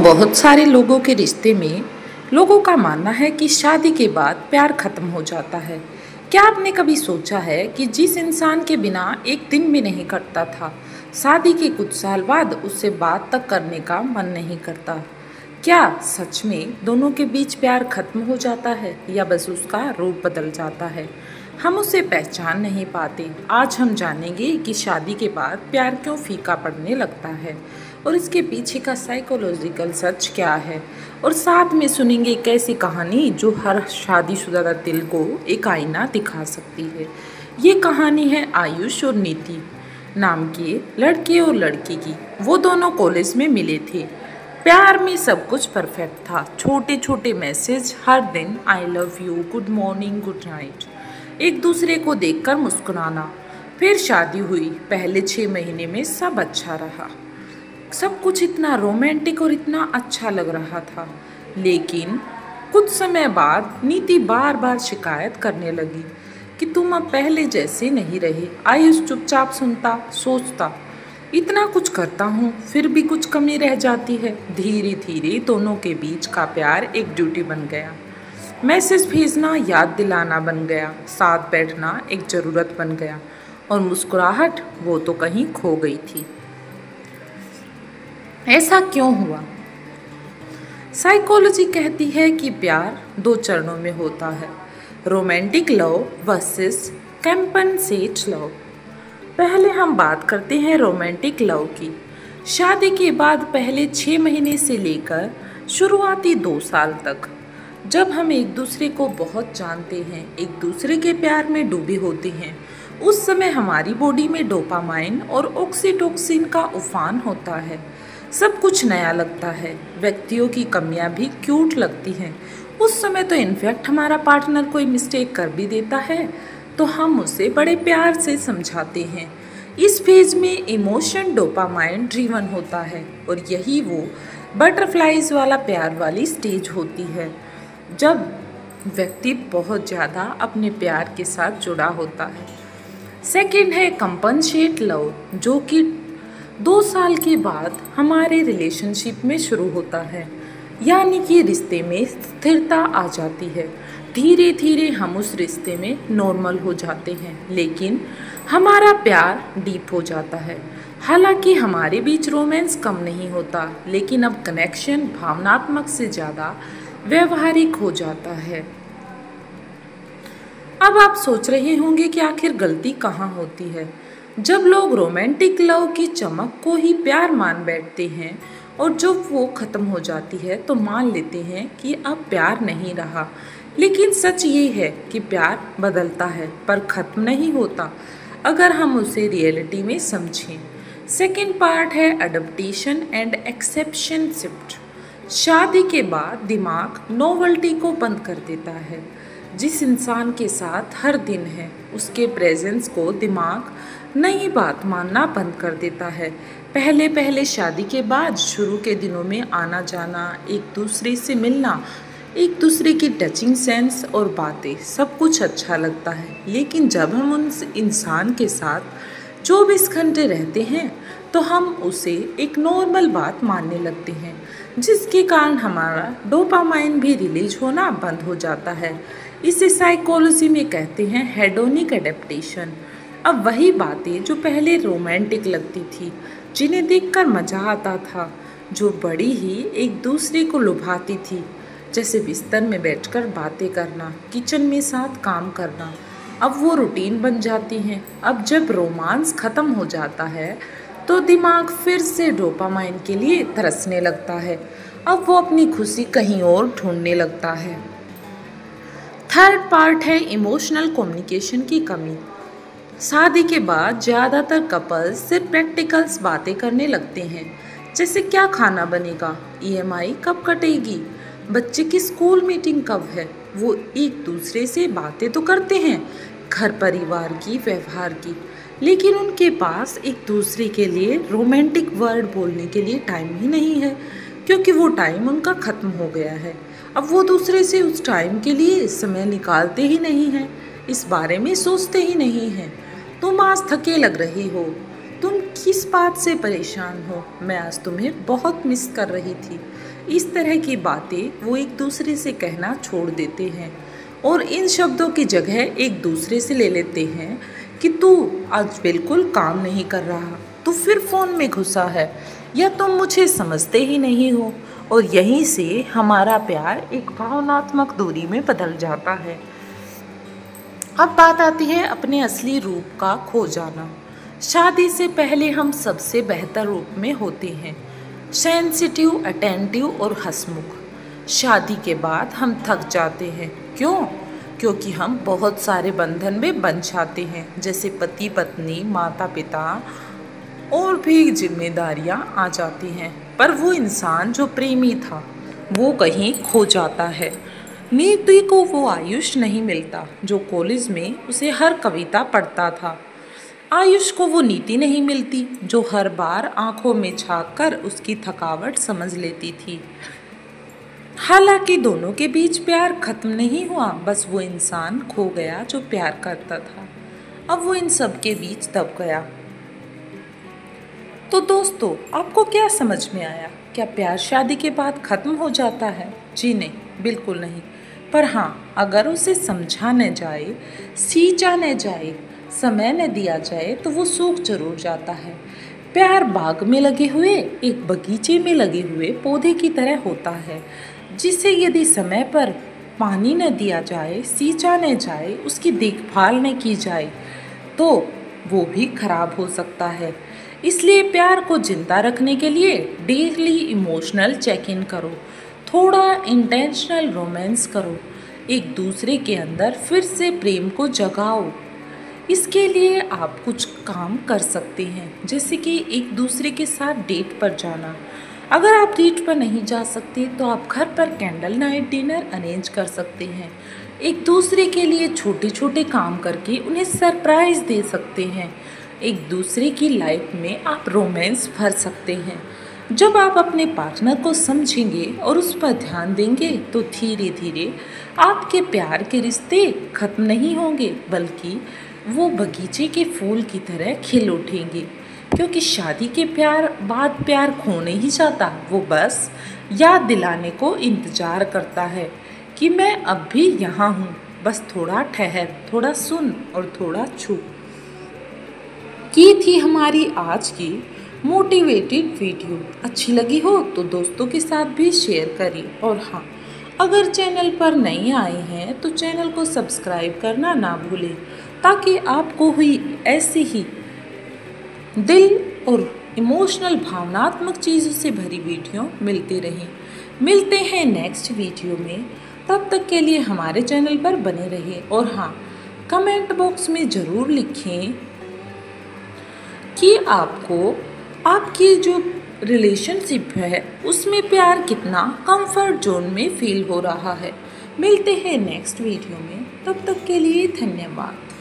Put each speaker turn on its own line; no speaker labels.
बहुत सारे लोगों के रिश्ते में लोगों का मानना है कि शादी के बाद प्यार खत्म हो जाता है। क्या आपने कभी सोचा है कि जिस इंसान के बिना एक दिन भी नहीं कटता था, शादी के कुछ साल बाद उससे बात तक करने का मन नहीं करता? क्या सच में दोनों के बीच प्यार खत्म हो जाता है या बस उसका रूप बदल जाता है? हम उसे पहचान नहीं पाते। आज हम जानेंगे कि शादी के बाद प्यार क्यों फीका पड़ने लगता है और इसके पीछे का साइकोलॉजिकल सच क्या है, और साथ में सुनेंगे एक ऐसी कहानी जो हर शादीशुदा दिल को एक आईना दिखा सकती है। ये कहानी है आयुष और नीति नाम के लड़के और लड़की की। वो दोनों कॉलेज में मिले थे। प्यार में सब कुछ परफेक्ट था। छोटे छोटे मैसेज हर दिन, I love you, good morning, good night, एक दूसरे को देखकर मुस्कुराना। फिर शादी हुई। पहले 6 महीने में सब अच्छा रहा। सब कुछ इतना रोमांटिक और इतना अच्छा लग रहा था। लेकिन कुछ समय बाद नीति बार बार शिकायत करने लगी कि तुम अब पहले जैसे नहीं रहे। आयुष चुपचाप सुनता, सोचता, इतना कुछ करता हूँ फिर भी कुछ कमी रह जाती है। धीरे धीरे दोनों के बीच का प्यार एक ड्यूटी बन गया। मैसेज भेजना याद दिलाना बन गया। साथ बैठना एक ज़रूरत बन गया। और मुस्कुराहट, वो तो कहीं खो गई थी। ऐसा क्यों हुआ? साइकोलॉजी कहती है कि प्यार 2 चरणों में होता है, romantic love versus compensate love. पहले हम बात करते हैं रोमांटिक लव की। शादी के बाद पहले 6 महीने से लेकर शुरुआती 2 साल तक, जब हम एक दूसरे को बहुत जानते हैं, एक दूसरे के प्यार में डूबे होते हैं, उस समय हमारी बॉडी में डोपामाइन और ऑक्सीटोसिन का उफान होता है। सब कुछ नया लगता है। व्यक्तियों की कमियां भी क्यूट लगती हैं। उस समय तो इनफैक्ट हमारा पार्टनर कोई मिस्टेक कर भी देता है तो हम उसे बड़े प्यार से समझाते हैं। इस फेज में इमोशन डोपामाइन ड्रिवन होता है और यही वो बटरफ्लाइज वाला प्यार वाली स्टेज होती है, जब व्यक्ति बहुत ज़्यादा अपने प्यार के साथ जुड़ा होता है। सेकंड है कंपनसेट लव, जो कि 2 साल के बाद हमारे रिलेशनशिप में शुरू होता है, यानी कि रिश्ते में स्थिरता आ जाती है। धीरे धीरे हम उस रिश्ते में नॉर्मल हो जाते हैं, लेकिन हमारा प्यार डीप हो जाता है। हालांकि हमारे बीच रोमांस कम नहीं होता, लेकिन अब कनेक्शन भावनात्मक से ज़्यादा व्यवहारिक हो जाता है। अब आप सोच रहे होंगे कि आखिर गलती कहाँ होती है। जब लोग रोमांटिक लव की चमक को ही प्यार मान बैठते हैं और जब वो ख़त्म हो जाती है तो मान लेते हैं कि अब प्यार नहीं रहा। लेकिन सच ये है कि प्यार बदलता है पर ख़त्म नहीं होता, अगर हम उसे रियलिटी में समझें। सेकेंड पार्ट है अडप्टेशन एंड एक्सेप्शन शिफ्ट। शादी के बाद दिमाग नोवेल्टी को बंद कर देता है। जिस इंसान के साथ हर दिन है, उसके प्रेजेंस को दिमाग नई बात मानना बंद कर देता है। पहले पहले शादी के बाद शुरू के दिनों में आना जाना, एक दूसरे से मिलना, एक दूसरे की टचिंग सेंस और बातें, सब कुछ अच्छा लगता है। लेकिन जब हम उस इंसान के साथ 24 घंटे रहते हैं तो हम उसे एक नॉर्मल बात मानने लगते हैं, जिसके कारण हमारा डोपामाइन भी रिलीज होना बंद हो जाता है। इसे साइकोलॉजी में कहते हैं हेडोनिक एडेप्टेशन। अब वही बातें जो पहले रोमांटिक लगती थी, जिन्हें देखकर मज़ा आता था, जो बड़ी ही एक दूसरे को लुभाती थी, जैसे बिस्तर में बैठकर बातें करना, किचन में साथ काम करना, अब वो रूटीन बन जाती हैं। अब जब रोमांस ख़त्म हो जाता है तो दिमाग फिर से डोपामाइन के लिए तरसने लगता है। अब वो अपनी खुशी कहीं और ढूंढने लगता है। थर्ड पार्ट है इमोशनल कम्युनिकेशन की कमी। शादी के बाद ज़्यादातर कपल्स सिर्फ प्रैक्टिकल्स बातें करने लगते हैं, जैसे क्या खाना बनेगा, ईएमआई कब कटेगी, बच्चे की स्कूल मीटिंग कब है। वो एक दूसरे से बातें तो करते हैं, घर परिवार की, व्यवहार की, लेकिन उनके पास एक दूसरे के लिए रोमांटिक वर्ड बोलने के लिए टाइम ही नहीं है, क्योंकि वो टाइम उनका ख़त्म हो गया है। अब वो दूसरे से उस टाइम के लिए समय निकालते ही नहीं हैं, इस बारे में सोचते ही नहीं हैं। तुम आज थके लग रही हो, तुम किस बात से परेशान हो? मैं आज तुम्हें बहुत मिस कर रही थी। इस तरह की बातें वो एक दूसरे से कहना छोड़ देते हैं और इन शब्दों की जगह एक दूसरे से ले लेते हैं कि तू आज बिल्कुल काम नहीं कर रहा, तू फिर फ़ोन में घुसा है, या तुम मुझे समझते ही नहीं हो। और यहीं से हमारा प्यार एक भावनात्मक दूरी में बदल जाता है। अब बात आती है अपने असली रूप का खो जाना। शादी से पहले हम सबसे बेहतर रूप में होते हैं, सेंसिटिव, अटेंटिव और हंसमुख। शादी के बाद हम थक जाते हैं। क्यों? क्योंकि हम बहुत सारे बंधन में बंध जाते हैं, जैसे पति पत्नी, माता पिता और भी जिम्मेदारियां आ जाती हैं। पर वो इंसान जो प्रेमी था वो कहीं खो जाता है। नीति को वो आयुष नहीं मिलता जो कॉलेज में उसे हर कविता पढ़ता था। आयुष को वो नीति नहीं मिलती जो हर बार आंखों में झांक कर उसकी थकावट समझ लेती थी। हालांकि दोनों के बीच प्यार खत्म नहीं हुआ, बस वो इंसान खो गया जो प्यार करता था। अब वो इन सब के बीच दब गया। तो दोस्तों, आपको क्या समझ में आया? क्या प्यार शादी के बाद खत्म हो जाता है? जी नहीं, बिल्कुल नहीं। पर हाँ, अगर उसे समझा न जाए, सींचा न जाए, समय न दिया जाए तो वो सूख जरूर जाता है। प्यार बाग में लगे हुए एक बगीचे में लगे हुए पौधे की तरह होता है, जिसे यदि समय पर पानी न दिया जाए, सींचा न जाए, उसकी देखभाल न की जाए तो वो भी खराब हो सकता है। इसलिए प्यार को जिंदा रखने के लिए डेली इमोशनल चेक इन करो, थोड़ा इंटेंशनल रोमांस करो, एक दूसरे के अंदर फिर से प्रेम को जगाओ। इसके लिए आप कुछ काम कर सकते हैं, जैसे कि एक दूसरे के साथ डेट पर जाना। अगर आप डेट पर नहीं जा सकते तो आप घर पर कैंडल नाइट डिनर अरेंज कर सकते हैं। एक दूसरे के लिए छोटे छोटे काम करके उन्हें सरप्राइज दे सकते हैं। एक दूसरे की लाइफ में आप रोमांस भर सकते हैं। जब आप अपने पार्टनर को समझेंगे और उस पर ध्यान देंगे तो धीरे धीरे आपके प्यार के रिश्ते खत्म नहीं होंगे, बल्कि वो बगीचे के फूल की तरह खिल उठेंगे। क्योंकि शादी के बाद प्यार खो नहीं जाता, वो बस याद दिलाने को इंतजार करता है कि मैं अब भी यहाँ हूँ, बस थोड़ा ठहर, थोड़ा सुन और थोड़ा छू। की थी हमारी आज की मोटिवेटेड वीडियो। अच्छी लगी हो तो दोस्तों के साथ भी शेयर करिए। और हाँ, अगर चैनल पर नए आए हैं तो चैनल को सब्सक्राइब करना ना भूलें, ताकि आपको हुई ऐसी ही दिल और इमोशनल भावनात्मक चीज़ों से भरी वीडियो मिलती रहें। मिलते हैं नेक्स्ट वीडियो में, तब तक के लिए हमारे चैनल पर बने रहें। और हाँ, कमेंट बॉक्स में ज़रूर लिखें कि आपको आपकी जो रिलेशनशिप है उसमें प्यार कितना कंफर्ट जोन में फील हो रहा है। मिलते हैं नेक्स्ट वीडियो में, तब तक के लिए धन्यवाद।